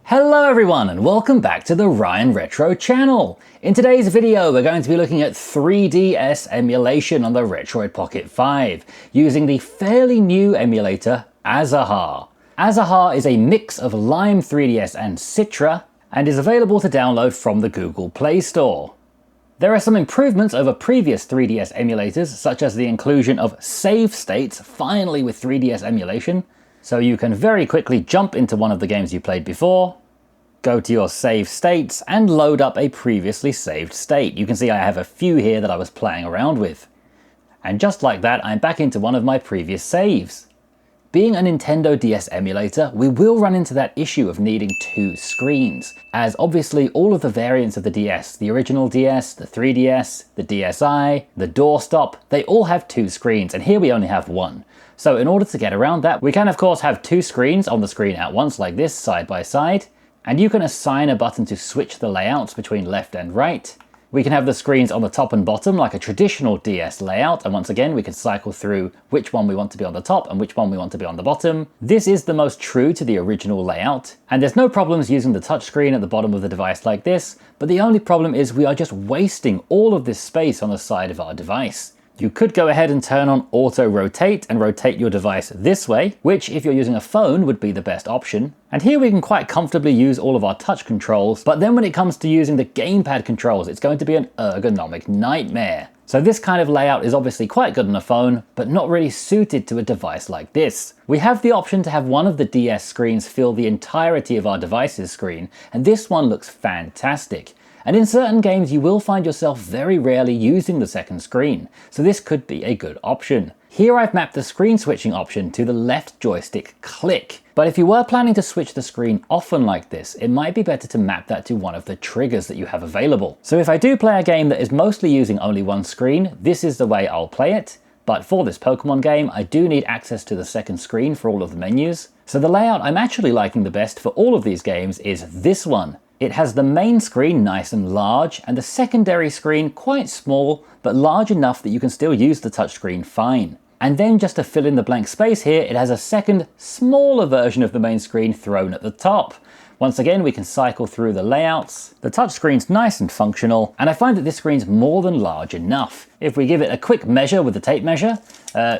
Hello everyone and welcome back to the Ryan Retro channel. In today's video we're going to be looking at 3DS emulation on the Retroid Pocket 5 using the fairly new emulator Azahar. Azahar is a mix of Lime 3DS and Citra and is available to download from the Google Play Store. There are some improvements over previous 3DS emulators, such as the inclusion of save states finally with 3DS emulation. So you can very quickly jump into one of the games you played before, go to your save states, and load up a previously saved state. You can see I have a few here that I was playing around with. And just like that, I'm back into one of my previous saves. Being a Nintendo DS emulator, we will run into that issue of needing two screens, as obviously all of the variants of the DS, the original DS, the 3DS, the DSi, the doorstop, they all have two screens, and here we only have one. So in order to get around that, we can of course have two screens on the screen at once like this, side by side, and you can assign a button to switch the layouts between left and right. We can have the screens on the top and bottom like a traditional DS layout, and once again we can cycle through which one we want to be on the top and which one we want to be on the bottom. This is the most true to the original layout, and there's no problems using the touchscreen at the bottom of the device like this, but the only problem is we are just wasting all of this space on the side of our device. You could go ahead and turn on auto rotate and rotate your device this way, which if you're using a phone would be the best option. And here we can quite comfortably use all of our touch controls, but then when it comes to using the gamepad controls, it's going to be an ergonomic nightmare. So this kind of layout is obviously quite good on a phone, but not really suited to a device like this. We have the option to have one of the DS screens fill the entirety of our device's screen, and this one looks fantastic. And in certain games you will find yourself very rarely using the second screen, so this could be a good option. Here I've mapped the screen switching option to the left joystick click, but if you were planning to switch the screen often like this, it might be better to map that to one of the triggers that you have available. So if I do play a game that is mostly using only one screen, this is the way I'll play it. But for this Pokemon game, I do need access to the second screen for all of the menus. So the layout I'm actually liking the best for all of these games is this one. It has the main screen nice and large, and the secondary screen quite small, but large enough that you can still use the touchscreen fine. And then just to fill in the blank space here, it has a second, smaller version of the main screen thrown at the top. Once again, we can cycle through the layouts. The touchscreen's nice and functional, and I find that this screen's more than large enough. If we give it a quick measure with the tape measure,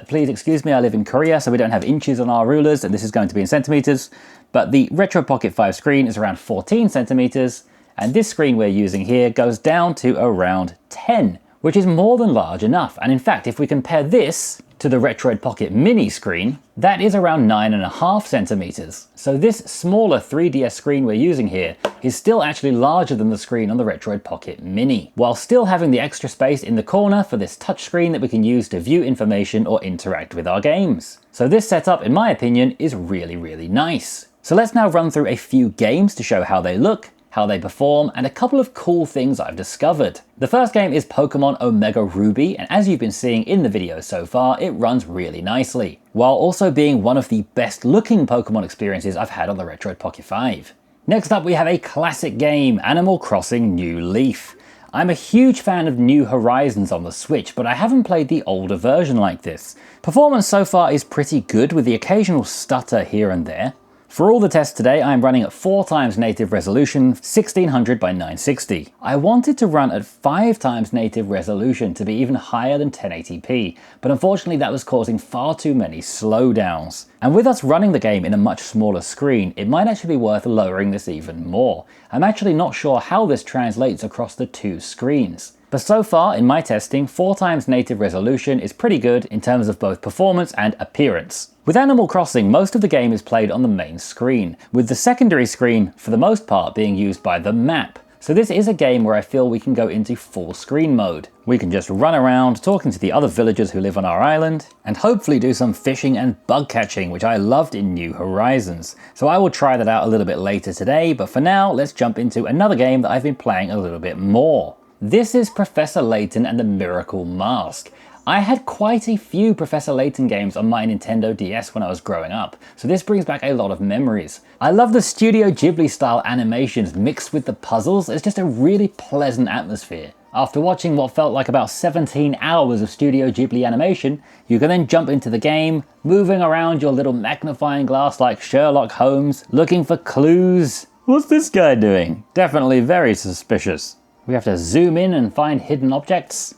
please excuse me, I live in Korea, so we don't have inches on our rulers, and this is going to be in centimeters. But the Retroid Pocket 5 screen is around 14 centimeters, and this screen we're using here goes down to around 10, which is more than large enough. And in fact, if we compare this to the Retroid Pocket Mini screen, that is around 9.5 centimeters. So this smaller 3DS screen we're using here is still actually larger than the screen on the Retroid Pocket Mini, while still having the extra space in the corner for this touchscreen that we can use to view information or interact with our games. So this setup, in my opinion, is really nice. So let's now run through a few games to show how they look, how they perform, and a couple of cool things I've discovered. The first game is Pokemon Omega Ruby, and as you've been seeing in the video so far, it runs really nicely, while also being one of the best looking Pokemon experiences I've had on the Retroid Pocket 5. Next up we have a classic game, Animal Crossing New Leaf. I'm a huge fan of New Horizons on the Switch, but I haven't played the older version like this. Performance so far is pretty good, with the occasional stutter here and there. For all the tests today, I am running at 4x native resolution, 1600 by 960. I wanted to run at 5x native resolution to be even higher than 1080p, but unfortunately that was causing far too many slowdowns. And with us running the game in a much smaller screen, it might actually be worth lowering this even more. I'm actually not sure how this translates across the two screens. But so far, in my testing, 4x native resolution is pretty good in terms of both performance and appearance. With Animal Crossing, most of the game is played on the main screen, with the secondary screen, for the most part, being used by the map. So this is a game where I feel we can go into full screen mode. We can just run around, talking to the other villagers who live on our island, and hopefully do some fishing and bug catching, which I loved in New Horizons. So I will try that out a little bit later today, but for now, let's jump into another game that I've been playing a little bit more. This is Professor Leighton and the Miracle Mask. I had quite a few Professor Leighton games on my Nintendo DS when I was growing up, so this brings back a lot of memories. I love the Studio Ghibli style animations mixed with the puzzles. It's just a really pleasant atmosphere. After watching what felt like about 17 hours of Studio Ghibli animation, you can then jump into the game, moving around your little magnifying glass like Sherlock Holmes, looking for clues, What's this guy doing? Definitely very suspicious. We have to zoom in and find hidden objects.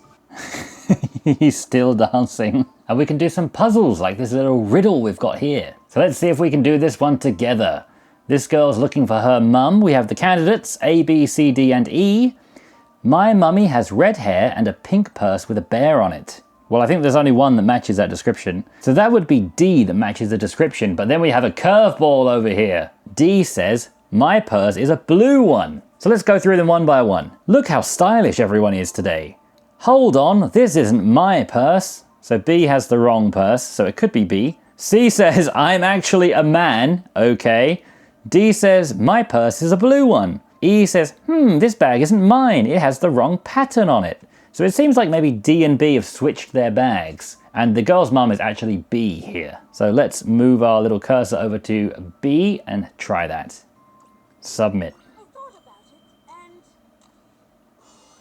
He's still dancing. And we can do some puzzles like this little riddle we've got here. So let's see if we can do this one together. This girl's looking for her mum. We have the candidates A, B, C, D, and E. My mummy has red hair and a pink purse with a bear on it. Well, I think there's only one that matches that description. So that would be D that matches the description, but then we have a curveball over here. D says, my purse is a blue one. So let's go through them one by one. Look how stylish everyone is today. Hold on, this isn't my purse. So B has the wrong purse, so it could be B. C says, I'm actually a man. Okay. D says, my purse is a blue one. E says, this bag isn't mine. It has the wrong pattern on it. So it seems like maybe D and B have switched their bags. And the girl's mum is actually B here. So let's move our little cursor over to B and try that. Submit.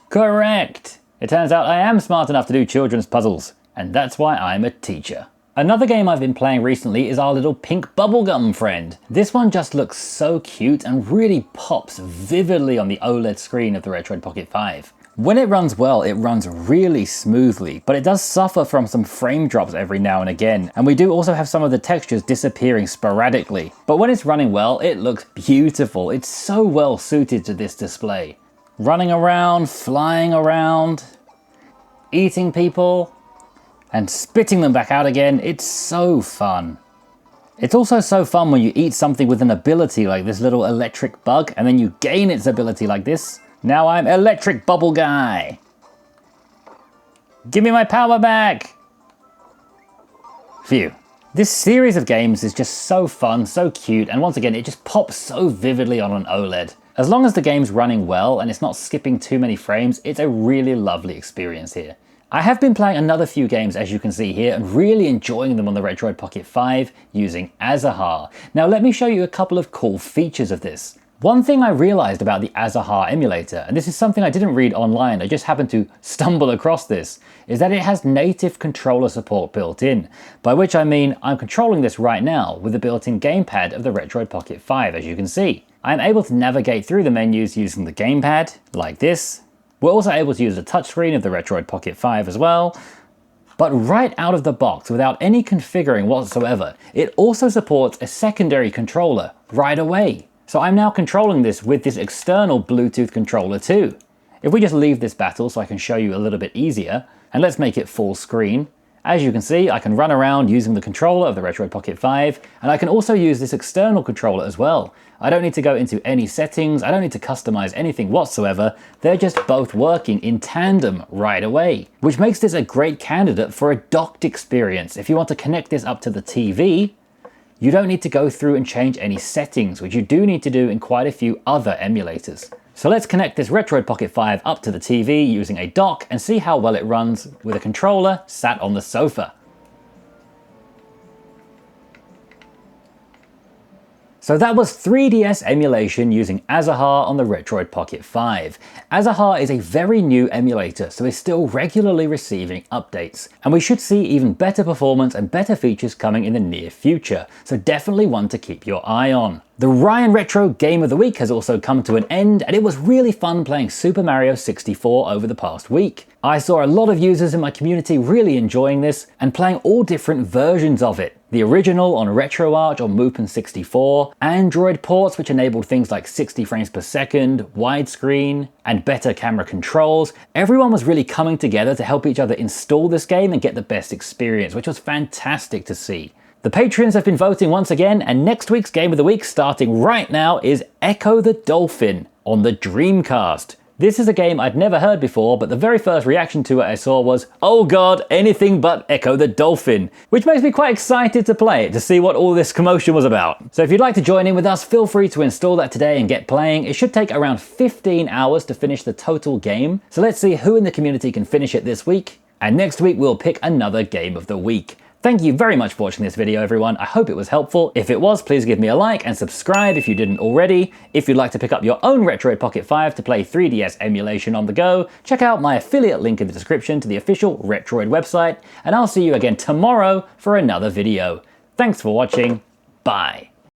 Correct! It turns out I am smart enough to do children's puzzles, and that's why I'm a teacher. Another game I've been playing recently is our little pink bubblegum friend. This one just looks so cute and really pops vividly on the OLED screen of the Retroid Pocket 5. When it runs well, it runs really smoothly, but it does suffer from some frame drops every now and again, and we do also have some of the textures disappearing sporadically. But when it's running well, it looks beautiful. It's so well suited to this display. Running around, flying around, eating people, and spitting them back out again. It's so fun. It's also so fun when you eat something with an ability like this little electric bug, and then you gain its ability like this. Now I'm Electric Bubble Guy. Give me my power back. Phew. This series of games is just so fun, so cute, and once again, it just pops so vividly on an OLED. As long as the game's running well and it's not skipping too many frames, it's a really lovely experience here. I have been playing another few games, as you can see here, and really enjoying them on the Retroid Pocket 5 using Azahar. Now let me show you a couple of cool features of this. One thing I realized about the Azahar emulator, and this is something I didn't read online, I just happened to stumble across this, is that it has native controller support built in. By which I mean I'm controlling this right now with the built-in gamepad of the Retroid Pocket 5, as you can see. I'm able to navigate through the menus using the gamepad, like this. We're also able to use the touchscreen of the Retroid Pocket 5 as well. But right out of the box, without any configuring whatsoever, it also supports a secondary controller right away. So I'm now controlling this with this external Bluetooth controller too. If we just leave this battle so I can show you a little bit easier, and let's make it full screen. As you can see, I can run around using the controller of the Retroid Pocket 5, and I can also use this external controller as well. I don't need to go into any settings, I don't need to customize anything whatsoever, they're just both working in tandem right away. Which makes this a great candidate for a docked experience. If you want to connect this up to the TV, you don't need to go through and change any settings, which you do need to do in quite a few other emulators. So let's connect this Retroid Pocket 5 up to the TV using a dock and see how well it runs with a controller sat on the sofa. So that was 3DS emulation using Azahar on the Retroid Pocket 5. Azahar is a very new emulator, so it's still regularly receiving updates. And we should see even better performance and better features coming in the near future, so definitely one to keep your eye on. The Ryan Retro Game of the Week has also come to an end, and it was really fun playing Super Mario 64 over the past week. I saw a lot of users in my community really enjoying this and playing all different versions of it. The original on RetroArch or Mupen 64, Android ports which enabled things like 60 frames per second, widescreen, and better camera controls. Everyone was really coming together to help each other install this game and get the best experience, which was fantastic to see. The patrons have been voting once again, and next week's Game of the Week, starting right now, is Echo the Dolphin on the Dreamcast. This is a game I'd never heard before, but the very first reaction to it I saw was, oh god, anything but Echo the Dolphin, which makes me quite excited to play it, to see what all this commotion was about. So if you'd like to join in with us, feel free to install that today and get playing. It should take around 15 hours to finish the total game, so let's see who in the community can finish it this week, and next week we'll pick another Game of the Week. Thank you very much for watching this video, everyone. I hope it was helpful. If it was, please give me a like and subscribe if you didn't already. If you'd like to pick up your own Retroid Pocket 5 to play 3DS emulation on the go, check out my affiliate link in the description to the official Retroid website, and I'll see you again tomorrow for another video. Thanks for watching. Bye.